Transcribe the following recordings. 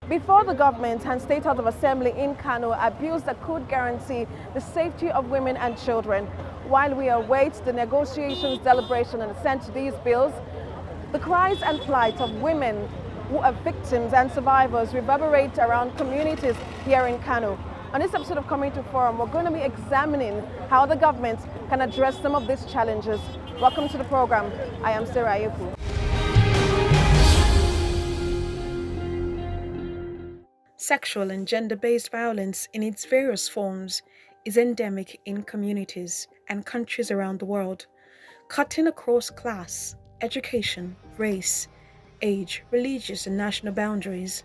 Before the government and State House of Assembly in Kano abused that could guarantee the safety of women and children. While we await the negotiations, deliberation and assent to these bills, the cries and plight of women who are victims and survivors reverberate around communities here in Kano. On this episode of Community Forum, we're going to be examining how the government can address some of these challenges. Welcome to the program. I am Sarah Ayuku. Sexual and gender-based violence in its various forms is endemic in communities and countries around the world, cutting across class, education, race, age, religious and national boundaries.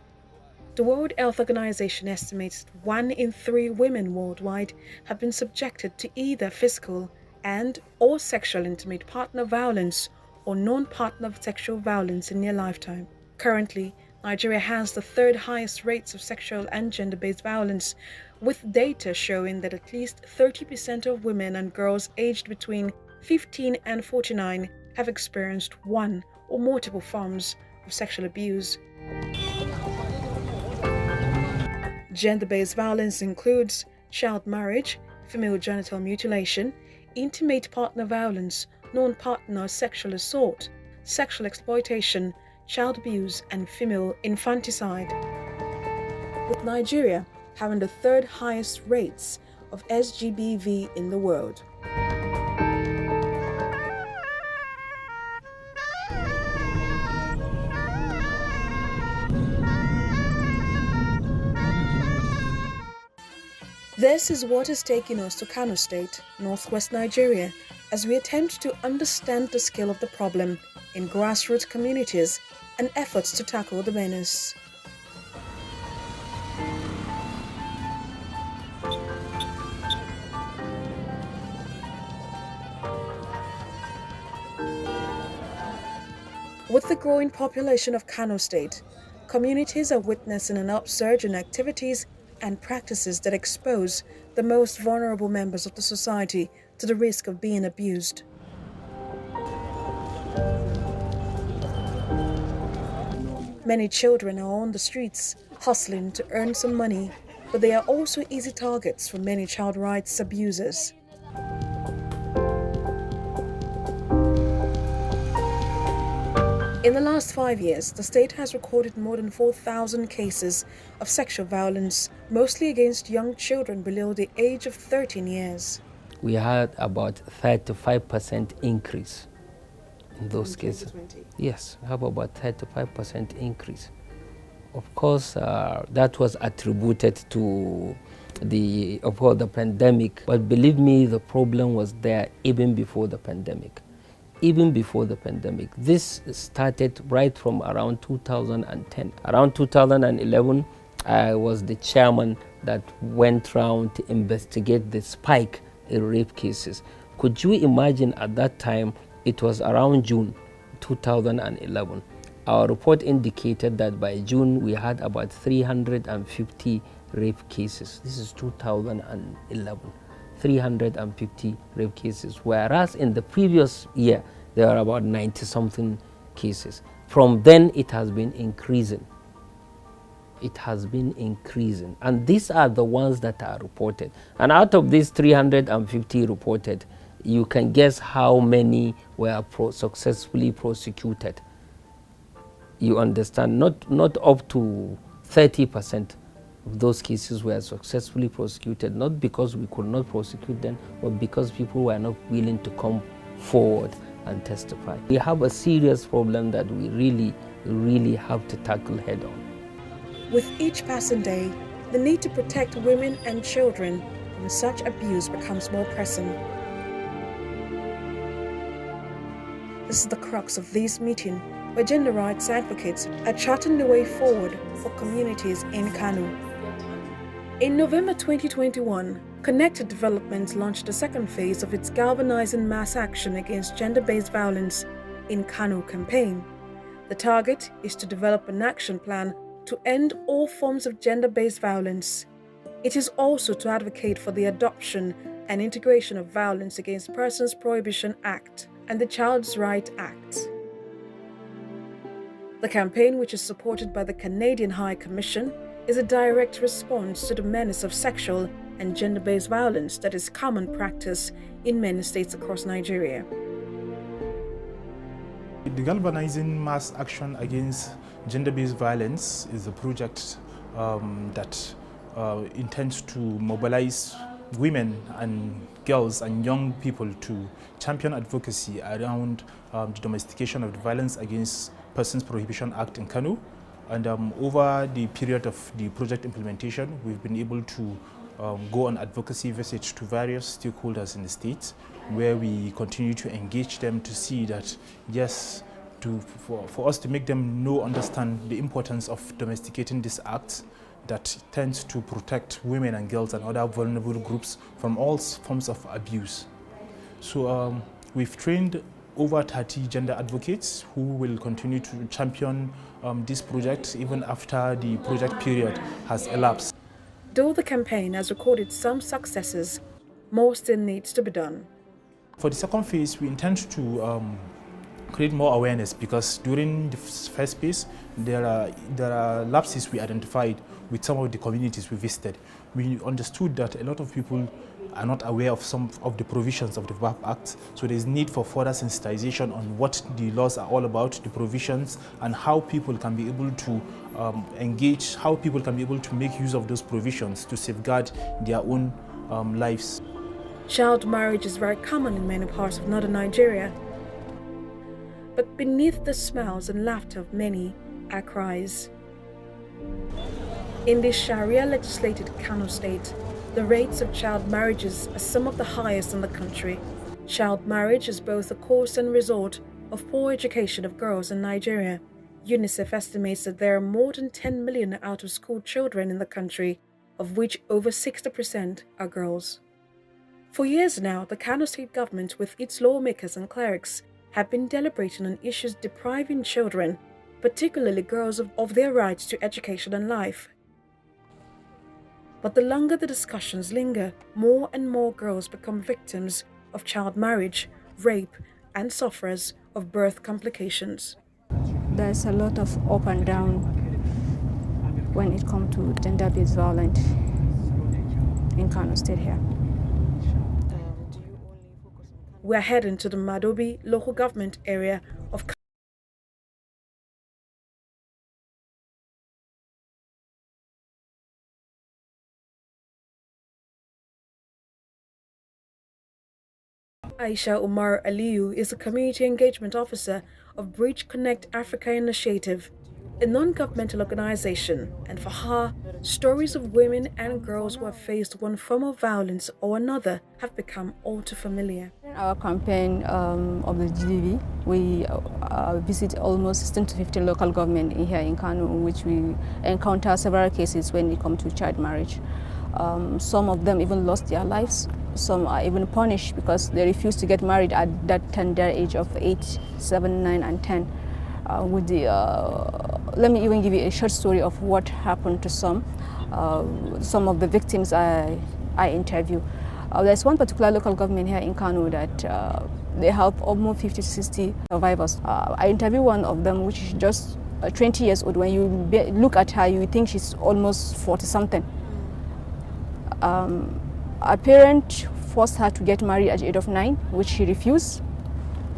The World Health Organization estimates that 1 in 3 women worldwide have been subjected to either physical and/or sexual intimate partner violence or non-partner sexual violence in their lifetime. Currently, Nigeria has the 3rd highest rates of sexual and gender-based violence, with data showing that at least 30% of women and girls aged between 15 and 49 have experienced one or multiple forms of sexual abuse. Gender-based violence includes child marriage, female genital mutilation, intimate partner violence, non-partner sexual assault, sexual exploitation, child abuse and female infanticide, with Nigeria having the 3rd highest rates of SGBV in the world. This is what is taking us to Kano State, northwest Nigeria, as we attempt to understand the scale of the problem in grassroots communities and efforts to tackle the menace. With the growing population of Kano State, communities are witnessing an upsurge in activities and practices that expose the most vulnerable members of the society to the risk of being abused. Many children are on the streets, hustling to earn some money, but they are also easy targets for many child rights abusers. In the last 5 years, the state has recorded more than 4,000 cases of sexual violence, mostly against young children below the age of 13 years. We had about 35% increase in those cases. Yes, we have about 35% increase. Of course, that was attributed to the pandemic, but believe me, the problem was there even before the pandemic. Even before the pandemic. This started right from around 2010. Around 2011, I was the chairman that went around to investigate the spike in rape cases. Could you imagine at that time, it was around June 2011. Our report indicated that by June, we had about 350 rape cases. This is 2011. 350 rape cases, whereas in the previous year there were about 90-something cases. From then it has been increasing. It has been increasing, and these are the ones that are reported. And out of these 350 reported, you can guess how many were successfully prosecuted. You understand, not up to 30%. Those cases were successfully prosecuted, not because we could not prosecute them, but because people were not willing to come forward and testify. We have a serious problem that we really have to tackle head on. With each passing day, the need to protect women and children from such abuse becomes more pressing. This is the crux of this meeting, where gender rights advocates are charting the way forward for communities in Kano. In November 2021, Connected Development launched the 2nd phase of its Galvanizing Mass Action Against Gender-Based Violence in Kano campaign. The target is to develop an action plan to end all forms of gender-based violence. It is also to advocate for the adoption and integration of Violence Against Persons Prohibition Act and the Child's Right Act. The campaign, which is supported by the Canadian High Commission, is a direct response to the menace of sexual and gender-based violence that is common practice in many states across Nigeria. The Galvanizing Mass Action Against Gender-Based Violence is a project that intends to mobilize women and girls and young people to champion advocacy around the domestication of the Violence Against Persons Prohibition Act in Kano. And over the period of the project implementation, we've been able to go on advocacy visits to various stakeholders in the state, where we continue to engage them to see that, yes, for us to make them understand the importance of domesticating this act that tends to protect women and girls and other vulnerable groups from all forms of abuse. So we've trained over 30 gender advocates who will continue to champion this project even after the project period has elapsed. Though the campaign has recorded some successes, more still needs to be done. For the second phase, we intend to create more awareness, because during the first phase, there are lapses we identified with some of the communities we visited. We understood that a lot of people are not aware of some of the provisions of the VAP Act, so there's need for further sensitization on what the laws are all about, the provisions, and how people can be able to engage, how people can be able to make use of those provisions to safeguard their own lives. Child marriage is very common in many parts of northern Nigeria. But beneath the smiles and laughter of many are cries. In this Sharia-legislated Kano state, the rates of child marriages are some of the highest in the country. Child marriage is both a cause and result of poor education of girls in Nigeria. UNICEF estimates that there are more than 10 million out-of-school children in the country, of which over 60% are girls. For years now, the Kano state government, with its lawmakers and clerics, have been deliberating on issues depriving children, particularly girls, of their rights to education and life. But the longer the discussions linger, more and more girls become victims of child marriage, rape, and sufferers of birth complications. There's a lot of up and down when it comes to gender-based violence in Kano State here. We're heading to the Madobi local government area of Aisha Umar Aliyu is a community engagement officer of Bridge Connect Africa Initiative, a non-governmental organization, and for her, stories of women and girls who have faced one form of violence or another have become all too familiar. In our campaign of the GDV, we visit almost 16 to 15 local government here in Kano, in which we encounter several cases when it comes to child marriage. Some of them even lost their lives. Some are even punished because they refuse to get married at that tender age of 8, 7, 9, and 10. Let me even give you a short story of what happened to some of the victims I interview. There's one particular local government here in Kano that they have almost 50 to 60 survivors. I interviewed one of them, which is just 20 years old. When you look at her, you think she's almost 40-something. A parent forced her to get married at the age of 9, which she refused.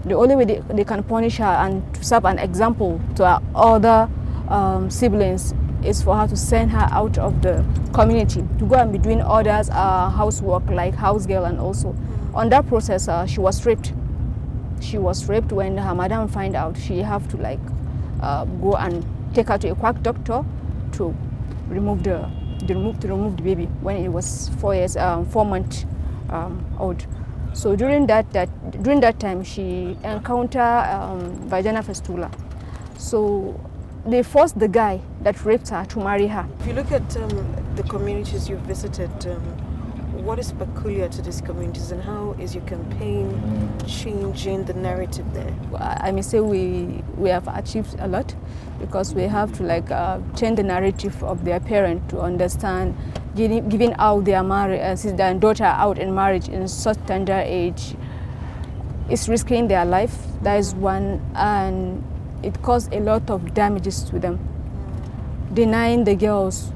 The only way they can punish her and to serve an example to her other siblings is for her to send her out of the community to go and be doing others housework like house girl, and also on that process she was raped. She was raped. When her madam find out, she have to go and take her to a quack doctor to remove the baby when it was 4 months old. So during that time, she encountered vaginal fistula. So they forced the guy that raped her to marry her. If you look at the communities you've visited, what is peculiar to these communities, and how is your campaign changing the narrative there? I may say we have achieved a lot, because we have to change the narrative of their parent to understand giving out their their daughter out in marriage in such tender age is risking their life. That is one. And it caused a lot of damages to them, denying the girls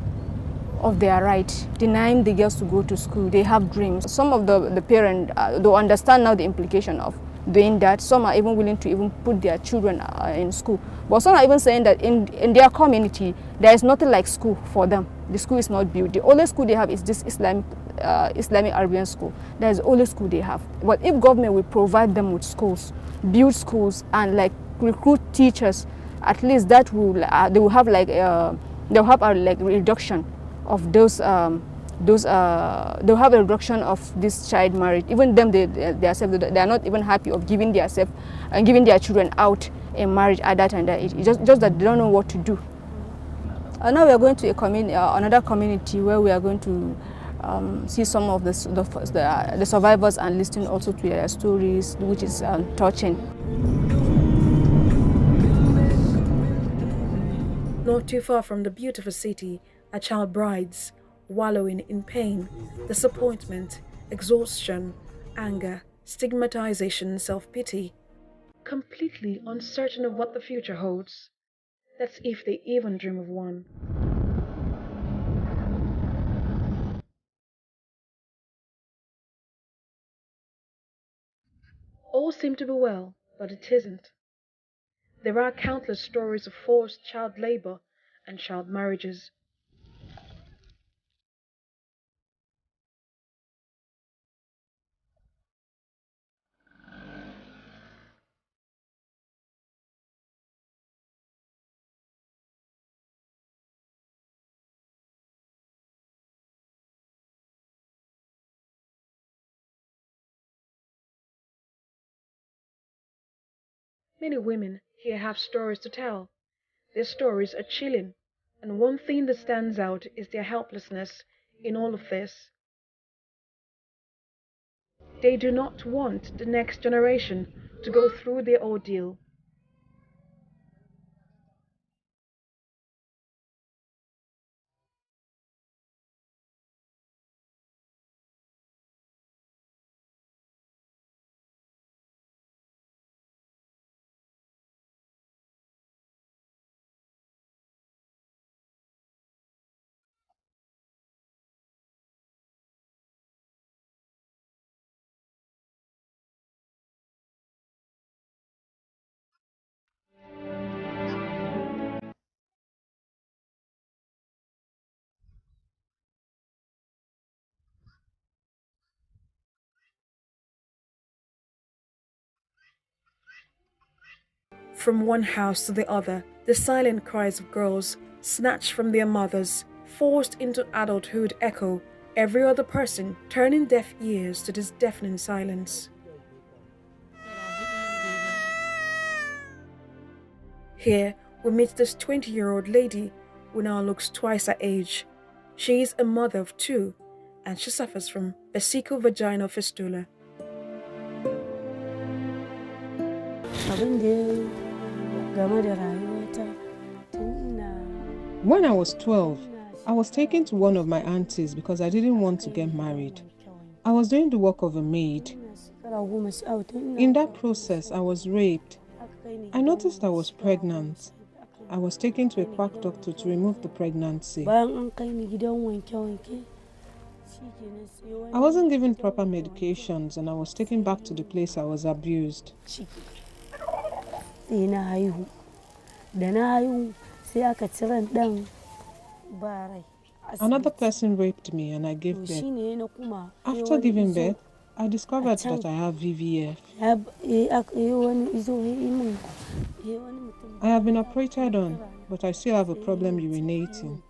of their right, denying the girls to go to school. They have dreams. Some of the parents don't understand now the implication of doing that. Some are even willing to even put their children in school. But some are even saying that in their community, there is nothing like school for them. The school is not built. The only school they have is this Islamic Arabian school. That is the only school they have. But if government will provide them with schools, build schools, and like recruit teachers, at least that will they will have like they'll have a like reduction of those they'll have a reduction of this child marriage. Even them, they are not even happy of giving themselves and giving their children out in marriage at that and that age. It's just that they don't know what to do. Now we are going to another community where we are going to see some of the survivors and listen also to their stories, which is touching. Not too far from the beautiful city are child brides, wallowing in pain, disappointment, exhaustion, anger, stigmatization, self-pity, completely uncertain of what the future holds. That's if they even dream of one. All seem to be well, but it isn't. There are countless stories of forced child labor and child marriages. Many women here have stories to tell. Their stories are chilling, and one thing that stands out is their helplessness in all of this. They do not want the next generation to go through their ordeal. From one house to the other, the silent cries of girls, snatched from their mothers, forced into adulthood, echo every other person, turning deaf ears to this deafening silence. Here, we meet this 20-year-old lady who now looks twice her age. She is a mother of two, and she suffers from vesico-vaginal fistula. When I was 12, I was taken to one of my aunties because I didn't want to get married. I was doing the work of a maid. In that process, I was raped. I noticed I was pregnant. I was taken to a quack doctor to remove the pregnancy. I wasn't given proper medications and I was taken back to the place I was abused. Another person raped me and I gave birth. After giving birth, I discovered that I have VVF. I have been operated on, but I still have a problem urinating.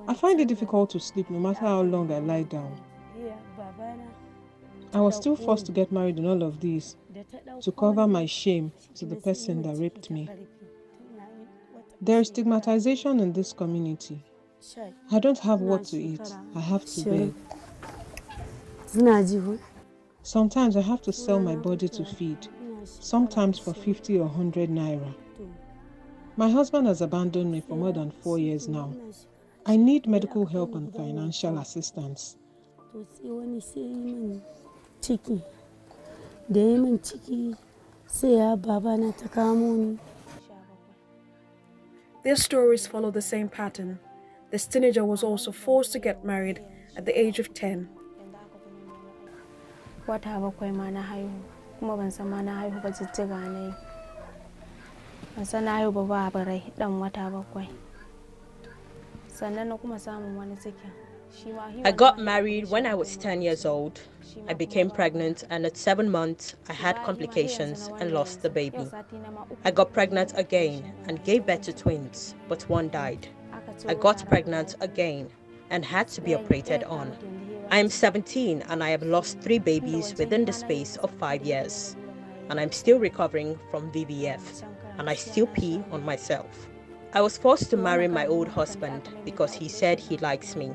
I find it difficult to sleep no matter how long I lie down. I was still forced to get married in all of this to cover my shame to the person that raped me. There is stigmatization in this community. I don't have what to eat. I have to beg. Sometimes I have to sell my body to feed, sometimes for 50 or 100 naira. My husband has abandoned me for more than 4 years now. I need medical help and financial assistance. Their stories follow the same pattern. This teenager was also forced to get married at the age of 10. Wata bakwai ma na haihu, kuma ban san ma na haihu ba, jijjiga na yi. Ban san na haihu ba barai dan wata bakwai. Sannan na kuma samun wani cikin. I got married when I was 10 years old. I became pregnant, and at 7 months, I had complications and lost the baby. I got pregnant again and gave birth to twins, but one died. I got pregnant again and had to be operated on. I am 17 and I have lost 3 babies within the space of 5 years. And I'm still recovering from VVF, and I still pee on myself. I was forced to marry my old husband because he said he likes me.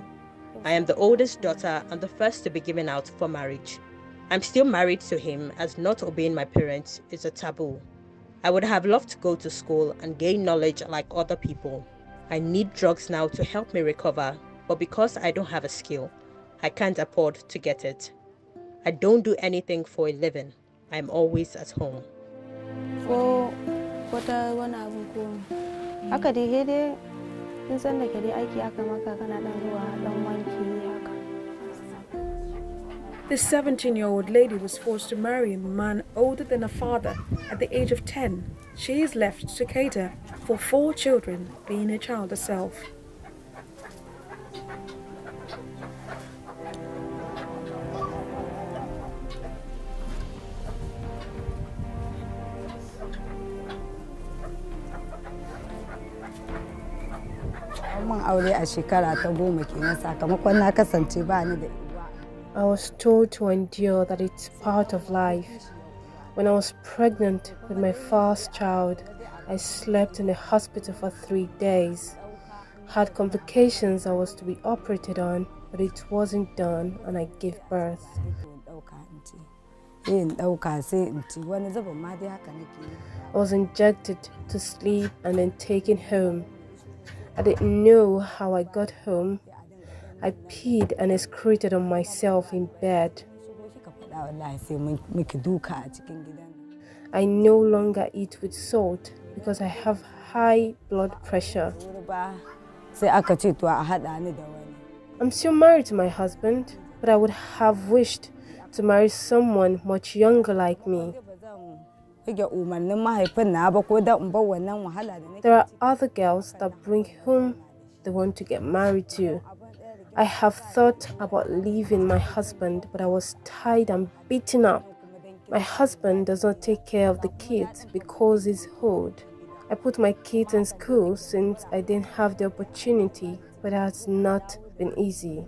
I am the oldest daughter and the first to be given out for marriage. I'm still married to him, as not obeying my parents is a taboo. I would have loved to go to school and gain knowledge like other people. I need drugs now to help me recover, but because I don't have a skill, I can't afford to get it. I don't do anything for a living. I'm always at home. This 17-year-old lady was forced to marry a man older than her father at the age of 10. She is left to cater for 4 children, being a child herself. I was told to endure, that it's part of life. When I was pregnant with my first child, I slept in the hospital for 3 days. Had complications I was to be operated on, but it wasn't done and I gave birth. I was injected to sleep and then taken home. I didn't know how I got home. I peed and excreted on myself in bed. I no longer eat with salt because I have high blood pressure. I'm still married to my husband, but I would have wished to marry someone much younger like me. There are other girls that bring whom they want to get married to. I have thought about leaving my husband, but I was tired and beaten up. My husband does not take care of the kids because he's old. I put my kids in school since I didn't have the opportunity, but it has not been easy.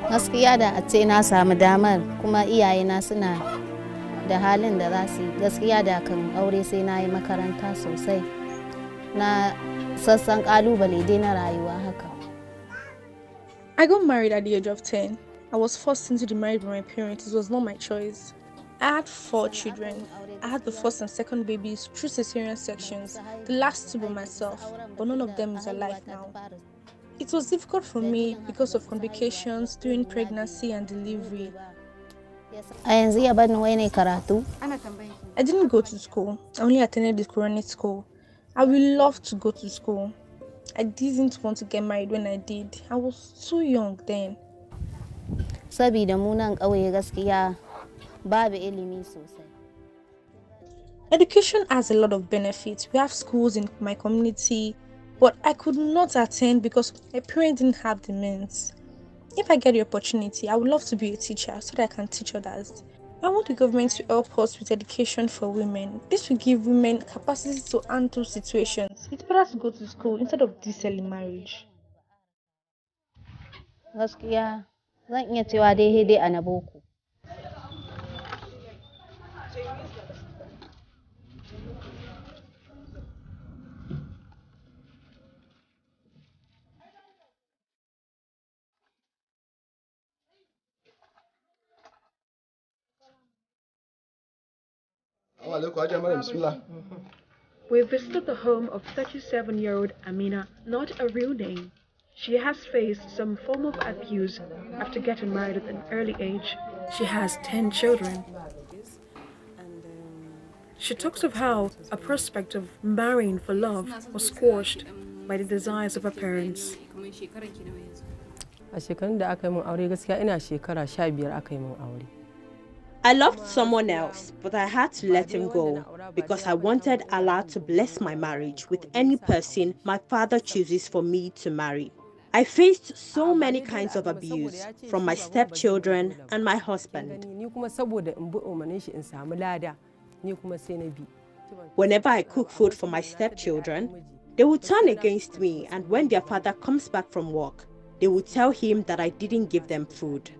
Gaskiya da a ce na samu damar kuma iyayena suna da halin da za su yi, gaskiya da kan aure sai na yi makaranta sosai na sassan kalubale dai na rayuwa haka. I got married at the age of 10. I was forced into the marriage by my parents. It was not my choice. I had 4 children. I had the first and second babies through cesarean sections, the last 2 by myself, but none of them is alive now. It was difficult for me because of complications during pregnancy and delivery. I didn't go to school. I only attended the Quranic school. I would love to go to school. I didn't want to get married when I did. I was too young then. Education has a lot of benefits. We have schools in my community, but I could not attend because my parents didn't have the means. If I get the opportunity, I would love to be a teacher so that I can teach others. I want the government to help us with education for women. This will give women capacity to handle situations. It's better to go to school instead of this early marriage. Gaskiya zan iya cewa dai a na boko. Alaikum, Hajiya Maryam, bismillah. We visited the home of 37-year-old Amina, not a real name. She has faced some form of abuse after getting married at an early age. She has 10 children. She talks of how a prospect of marrying for love was squashed by the desires of her parents. I loved someone else, but I had to let him go because I wanted Allah to bless my marriage with any person my father chooses for me to marry. I faced so many kinds of abuse from my stepchildren and my husband. Whenever I cook food for my stepchildren, they would turn against me, and when their father comes back from work, they would tell him that I didn't give them food.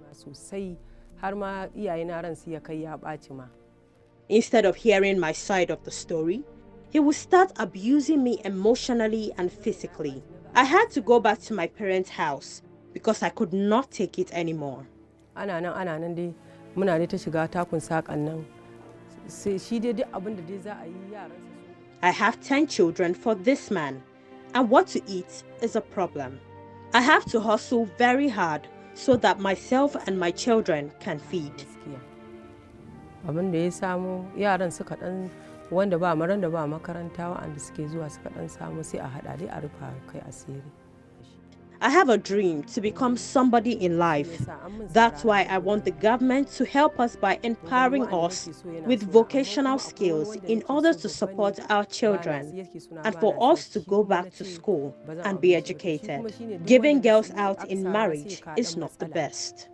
Instead of hearing my side of the story, he would start abusing me emotionally and physically. I had to go back to my parents' house because I could not take it anymore. I have 10 children for this man, and what to eat is a problem. I have to hustle very hard so that myself and my children can feed. I have a dream to become somebody in life. That's why I want the government to help us by empowering us with vocational skills in order to support our children and for us to go back to school and be educated. Giving girls out in marriage is not the best.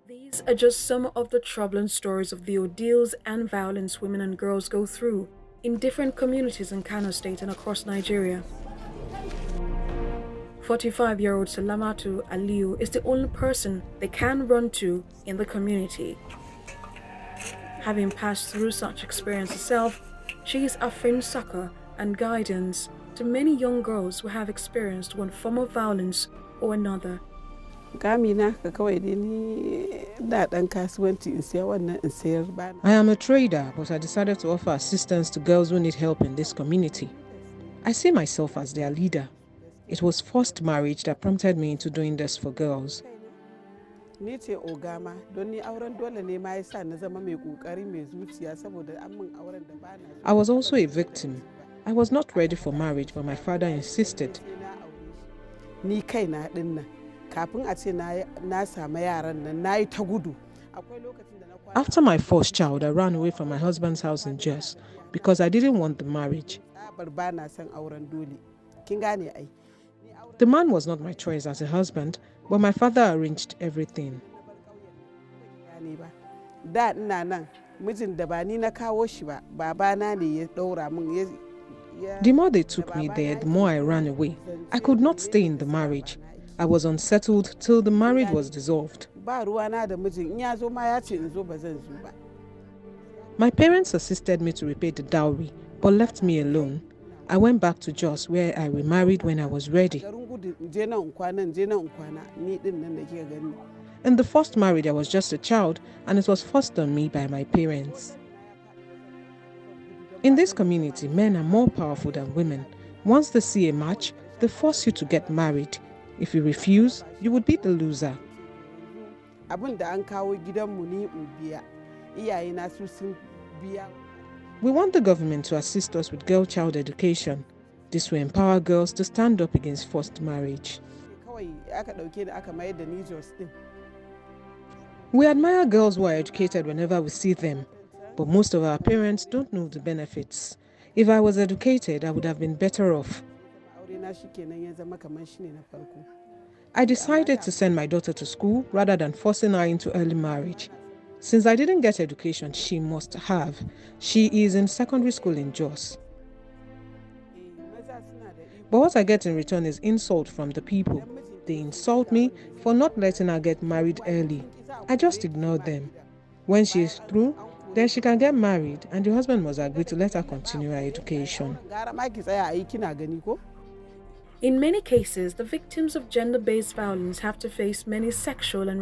These are just some of the troubling stories of the ordeals and violence women and girls go through in different communities in Kano State and across Nigeria. 45-year-old Salamatu Aliyu is the only person they can run to in the community. Having passed through such experience herself, she is offering succor and guidance to many young girls who have experienced one form of violence or another. I am a trader, but I decided to offer assistance to girls who need help in this community. I see myself as their leader. It was forced marriage that prompted me into doing this for girls. I was also a victim. I was not ready for marriage, but my father insisted. After my first child, I ran away from my husband's house in Jos because I didn't want the marriage. The man was not my choice as a husband, but my father arranged everything. The more they took me there, the more I ran away. I could not stay in the marriage. I was unsettled till the marriage was dissolved. My parents assisted me to repay the dowry, but left me alone. I went back to Jos, where I remarried when I was ready. In the first marriage, I was just a child, and it was forced on me by my parents. In this community, men are more powerful than women. Once they see a match, they force you to get married. If you refuse, you would be the loser. We want the government to assist us with girl child education. This will empower girls to stand up against forced marriage. We admire girls who are educated whenever we see them, but most of our parents don't know the benefits. If I was educated, I would have been better off. I decided to send my daughter to school rather than forcing her into early marriage. Since I didn't get education she must have, she is in secondary school in Jos. But what I get in return is insult from the people. They insult me for not letting her get married early. I just ignore them. When she is through, then she can get married and the husband must agree to let her continue her education. In many cases, the victims of gender-based violence have to face many sexual and